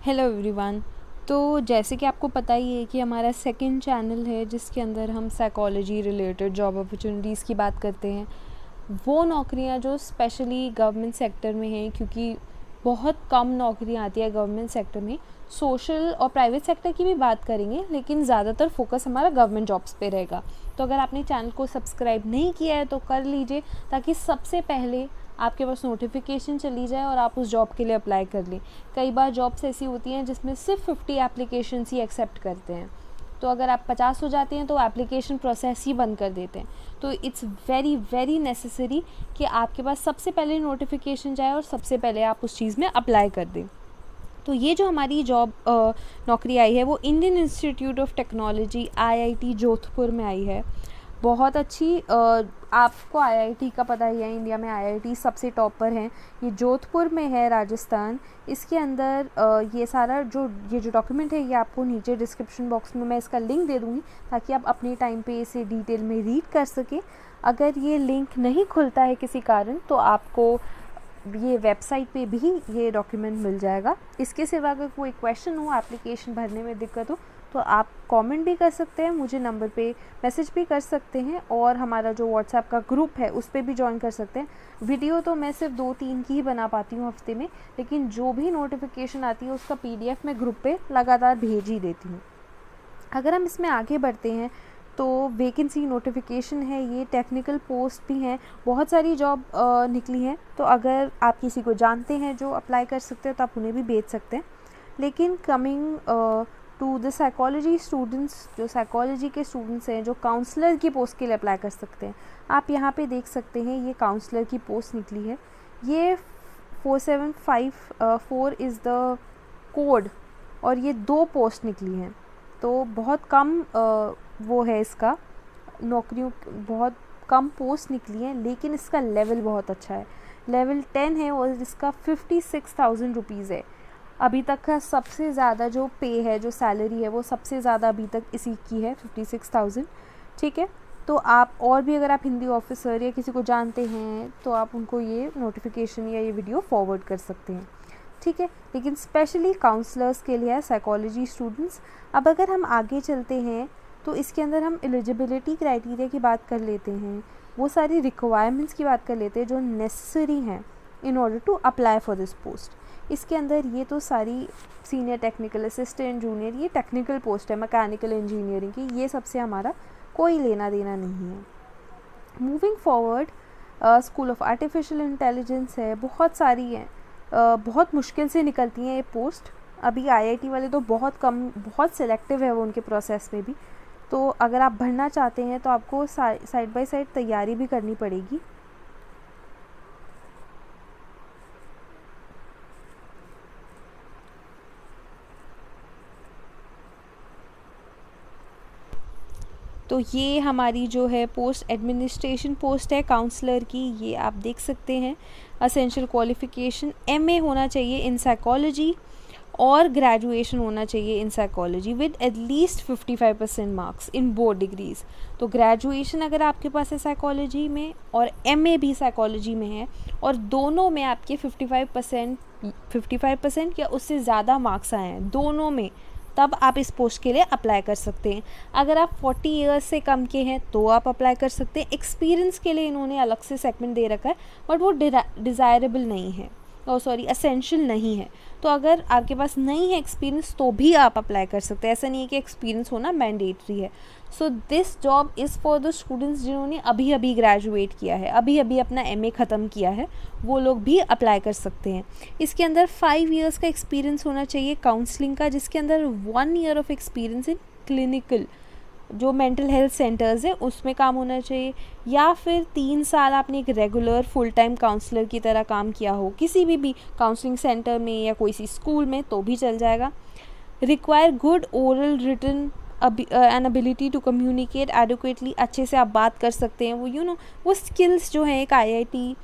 Hello everyone. तो जैसे कि आपको पता ही है कि हमारा सेकंड चैनल है जिसके अंदर हम साइकोलॉजी रिलेटेड जॉब अपॉर्चुनिटीज़ की बात करते हैं। वो नौकरियां जो स्पेशली गवर्नमेंट सेक्टर में हैं, क्योंकि बहुत कम नौकरियां आती है गवर्नमेंट सेक्टर में। सोशल और प्राइवेट सेक्टर की भी बात करेंगे, लेकिन ज़्यादातर फोकस हमारा गवर्नमेंट जॉब्स पे रहेगा। तो अगर आपने चैनल को सब्सक्राइब नहीं किया है तो कर लीजिए, ताकि सबसे पहले आपके पास नोटिफिकेशन चली जाए और आप उस जॉब के लिए अप्लाई कर लें। कई बार जॉब्स ऐसी होती हैं जिसमें सिर्फ 50 एप्लीकेशंस ही एक्सेप्ट करते हैं, तो अगर आप 50 हो जाते हैं तो एप्लीकेशन प्रोसेस ही बंद कर देते हैं। तो इट्स वेरी वेरी नेसेसरी कि आपके पास सबसे पहले नोटिफिकेशन जाए और सबसे पहले आप उस चीज़ में अप्लाई कर दें। तो ये जो हमारी जॉब नौकरी आई है वो Indian institute of technology IIT Jodhpur में आई है। बहुत अच्छी आपको IIT का पता ही है, इंडिया में IIT सबसे टॉपर हैं। ये जोधपुर में है, राजस्थान। इसके अंदर ये जो डॉक्यूमेंट है ये आपको नीचे डिस्क्रिप्शन बॉक्स में मैं इसका लिंक दे दूँगी, ताकि आप अपने टाइम पे इसे डिटेल में रीड कर सकें। अगर ये लिंक नहीं खुलता है किसी कारण तो आपको ये वेबसाइट पे भी ये डॉक्यूमेंट मिल जाएगा। इसके सिवा अगर कोई क्वेश्चन हो, एप्लीकेशन भरने में दिक्कत हो, तो आप कमेंट भी कर सकते हैं, मुझे नंबर पे मैसेज भी कर सकते हैं, और हमारा जो व्हाट्सएप का ग्रुप है उस पर भी ज्वाइन कर सकते हैं। वीडियो तो मैं सिर्फ 2-3 की ही बना पाती हूँ हफ्ते में, लेकिन जो भी नोटिफिकेशन आती है उसका PDF मैं ग्रुप पे लगातार भेज ही देती हूँ। अगर हम इसमें आगे बढ़ते हैं तो वैकेंसी नोटिफिकेशन है, ये टेक्निकल पोस्ट भी हैं, बहुत सारी जॉब निकली हैं। तो अगर आप किसी को जानते हैं जो अप्लाई कर सकते हैं तो आप उन्हें भी भेज सकते हैं। लेकिन coming to the psychology students, जो साइकोलॉजी के स्टूडेंट्स हैं जो काउंसलर की पोस्ट के लिए अप्लाई कर सकते हैं, आप यहाँ पे देख सकते हैं ये काउंसलर की पोस्ट निकली है। ये 4754 इज़ द कोड, और ये 2 पोस्ट निकली हैं। तो बहुत कम वो है, इसका नौकरियों बहुत कम पोस्ट निकली हैं, लेकिन इसका लेवल बहुत अच्छा है। लेवल 10 है और इसका 56,000 रुपीज़ है। अभी तक का सबसे ज़्यादा जो पे है, जो सैलरी है, वो सबसे ज़्यादा अभी तक इसी की है, 56,000। ठीक है, तो आप और भी अगर आप हिंदी ऑफिसर या किसी को जानते हैं तो आप उनको ये नोटिफिकेशन या ये वीडियो फॉरवर्ड कर सकते हैं। ठीक है, लेकिन स्पेशली काउंसलर्स के लिए है, साइकोलॉजी स्टूडेंट्स। अब अगर हम आगे चलते हैं तो इसके अंदर हम एलिजिबिलिटी क्राइटेरिया की बात कर लेते हैं, वो सारी रिक्वायरमेंट्स की बात कर लेते हैं जो नेसेसरी हैं in order to apply for this post. इसके अंदर ये तो सारी सीनियर टेक्निकल असिस्टेंट, जूनियर, ये टेक्निकल पोस्ट है, मैकेनिकल इंजीनियरिंग की, ये सबसे हमारा कोई लेना देना नहीं है। Moving forward, school of artificial intelligence है, बहुत सारी हैं, बहुत मुश्किल से निकलती हैं ये पोस्ट। अभी IIT वाले तो बहुत सिलेक्टिव है वो उनके प्रोसेस में भी। तो अगर आप भरना चाहते हैं तो आपको साइड बाय साइड तैयारी भी करनी पड़ेगी। तो ये हमारी जो है पोस्ट एडमिनिस्ट्रेशन पोस्ट है काउंसलर की, ये आप देख सकते हैं। असेंशियल क्वालिफ़िकेशन MA होना चाहिए इन साइकोलॉजी, और ग्रेजुएशन होना चाहिए in psychology with at least 55% marks in both degrees. तो ग्रेजुएशन अगर आपके पास है साइकोलॉजी में और MA भी साइकोलॉजी में है, और दोनों में आपके 55% या उससे ज़्यादा मार्क्स आए हैं दोनों में, तब आप इस पोस्ट के लिए अप्लाई कर सकते हैं। अगर आप 40 ईयर्स से कम के हैं तो आप अप्लाई कर सकते हैं। एक्सपीरियंस के लिए इन्होंने अलग से सेगमेंट दे रखा है, बट वो डिज़ायरेबल नहीं है, एसेंशियल नहीं है। तो अगर आपके पास नहीं है एक्सपीरियंस तो भी आप अप्लाई कर सकते हैं, ऐसा नहीं है कि एक्सपीरियंस होना मैंडेटरी है। So this job is for the students जिन्होंने अभी अभी ग्रेजुएट किया है, अभी अभी अपना MA ख़त्म किया है, वो लोग भी अप्लाई कर सकते हैं। इसके अंदर 5 ईयर्स का एक्सपीरियंस होना चाहिए काउंसलिंग का, जिसके अंदर 1 year of experience in clinical, जो मेंटल हेल्थ सेंटर्स है उसमें काम होना चाहिए, या फिर 3 साल आपने एक रेगुलर फुल टाइम काउंसलर की तरह काम किया हो किसी भी काउंसलिंग सेंटर में या कोई सी स्कूल में, तो भी चल जाएगा। Require good oral written an ability to communicate adequately, अच्छे से आप बात कर सकते हैं। वो वो स्किल्स जो हैं एक IIT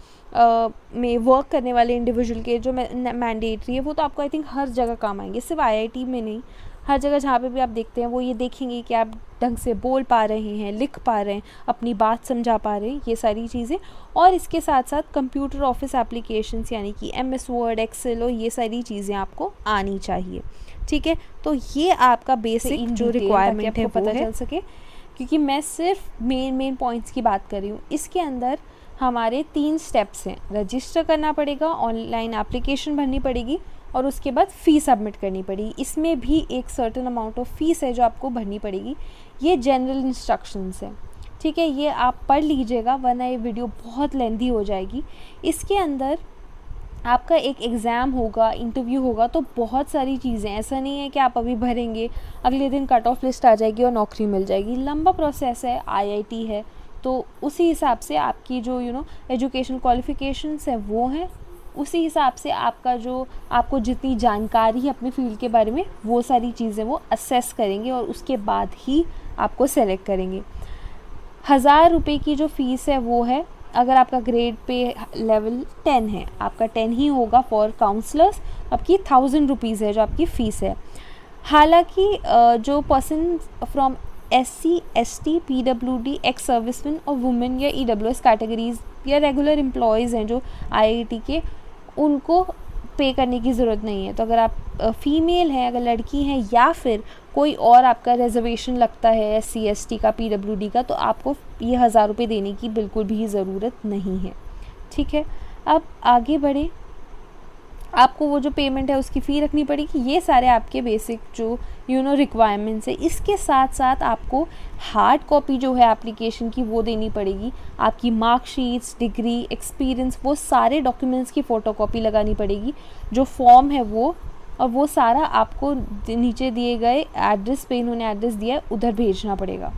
में वर्क करने वाले इंडिविजुअल के जो मैंडेटरी है, वो तो आपको आई थिंक हर जगह काम आएंगे, सिर्फ IIT में नहीं, हर जगह जहाँ पे भी आप देखते हैं वो ये देखेंगे कि आप ढंग से बोल पा रहे हैं, लिख पा रहे हैं, अपनी बात समझा पा रहे हैं, ये सारी चीज़ें। और इसके साथ साथ कंप्यूटर ऑफिस एप्लीकेशंस यानी कि MS वर्ड, एक्सेल और ये सारी चीज़ें आपको आनी चाहिए, ठीक है। तो ये आपका बेसिक जो रिक्वायरमेंट है वो पता चल सके, क्योंकि मैं सिर्फ मेन पॉइंट्स की बात कर रही हूँ। इसके अंदर हमारे 3 स्टेप्स हैं। रजिस्टर करना पड़ेगा, ऑनलाइन एप्लीकेशन भरनी पड़ेगी और उसके बाद फ़ी सबमिट करनी पड़ेगी। इसमें भी एक सर्टेन अमाउंट ऑफ फ़ीस है जो आपको भरनी पड़ेगी। ये जनरल इंस्ट्रक्शंस है, ठीक है। ये आप पढ़ लीजिएगा वरना ये वीडियो बहुत लेंथी हो जाएगी। इसके अंदर आपका एक एग्ज़ाम होगा, इंटरव्यू होगा, तो बहुत सारी चीज़ें, ऐसा नहीं है कि आप अभी भरेंगे अगले दिन कट ऑफ लिस्ट आ जाएगी और नौकरी मिल जाएगी। लंबा प्रोसेस है, IIT है, तो उसी हिसाब से आपकी जो एजुकेशन क्वालिफ़िकेशंस है वो हैं, उसी हिसाब से आपका जो आपको जितनी जानकारी है अपने फील्ड के बारे में वो सारी चीज़ें वो असेस करेंगे और उसके बाद ही आपको सेलेक्ट करेंगे। 1000 रुपये की जो फ़ीस है वो है अगर आपका ग्रेड पे लेवल 10 है, आपका 10 ही होगा फॉर काउंसलर्स। आपकी 1000 रुपीज़ है जो आपकी फ़ीस है। हालांकि जो person from SC, ST, PWD, ex serviceman और वुमेन या EWS कैटेगरीज या रेगुलर एम्प्लॉयज़ हैं जो IIT के, उनको पे करने की ज़रूरत नहीं है। तो अगर आप फ़ीमेल हैं, अगर लड़की हैं या फिर कोई और आपका रिजर्वेशन लगता है SC, ST का, PWD का, तो आपको ये 1000 रुपये देने की बिल्कुल भी ज़रूरत नहीं है, ठीक है। अब आगे बढ़े, आपको वो जो पेमेंट है उसकी फ़ी रखनी पड़ेगी। ये सारे आपके बेसिक जो रिक्वायरमेंट्स है। इसके साथ साथ आपको हार्ड कॉपी जो है एप्लीकेशन की वो देनी पड़ेगी। आपकी मार्कशीट्स, डिग्री, एक्सपीरियंस, वो सारे डॉक्यूमेंट्स की फ़ोटोकॉपी लगानी पड़ेगी। जो फॉर्म है वो, और वो सारा आपको नीचे दिए गए एड्रेस पे, इन्होंने एड्रेस दिया है, उधर भेजना पड़ेगा,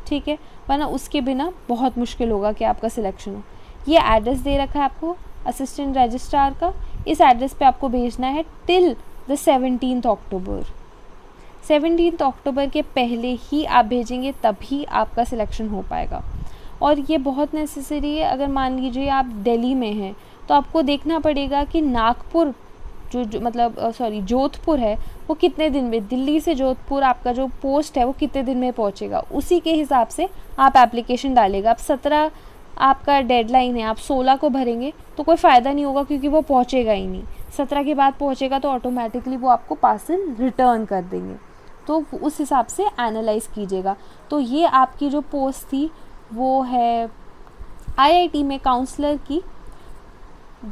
ठीक है। वरना उसके बिना बहुत मुश्किल होगा कि आपका सिलेक्शन हो। ये एड्रेस दे रखा है आपको असिस्टेंट रजिस्ट्रार का, इस एड्रेस पे आपको भेजना है टिल द 17 अक्टूबर। 17 अक्टूबर के पहले ही आप भेजेंगे तभी आपका सिलेक्शन हो पाएगा। और ये बहुत नेसेसरी है। अगर मान लीजिए आप दिल्ली में हैं तो आपको देखना पड़ेगा कि नागपुर जोधपुर है वो कितने दिन में, दिल्ली से जोधपुर आपका जो पोस्ट है वो कितने दिन में पहुंचेगा, उसी के हिसाब से आप एप्लीकेशन डालेगा। अब 17 आपका डेडलाइन है, आप 16 को भरेंगे तो कोई फ़ायदा नहीं होगा क्योंकि वो पहुंचेगा ही नहीं। 17 के बाद पहुंचेगा तो ऑटोमेटिकली वो आपको पार्सल रिटर्न कर देंगे। तो उस हिसाब से एनालाइज़ कीजिएगा। तो ये आपकी जो पोस्ट थी वो है IIT में काउंसलर की,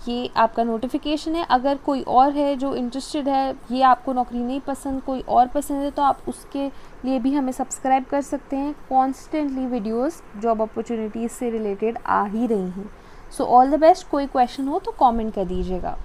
ये आपका नोटिफिकेशन है। अगर कोई और है जो इंटरेस्टेड है, ये आपको नौकरी नहीं पसंद, कोई और पसंद है, तो आप उसके लिए भी हमें सब्सक्राइब कर सकते हैं। कॉन्स्टेंटली वीडियोस जॉब अपॉर्चुनिटीज़ से रिलेटेड आ ही रही हैं। So all the best. कोई क्वेश्चन हो तो कमेंट कर दीजिएगा।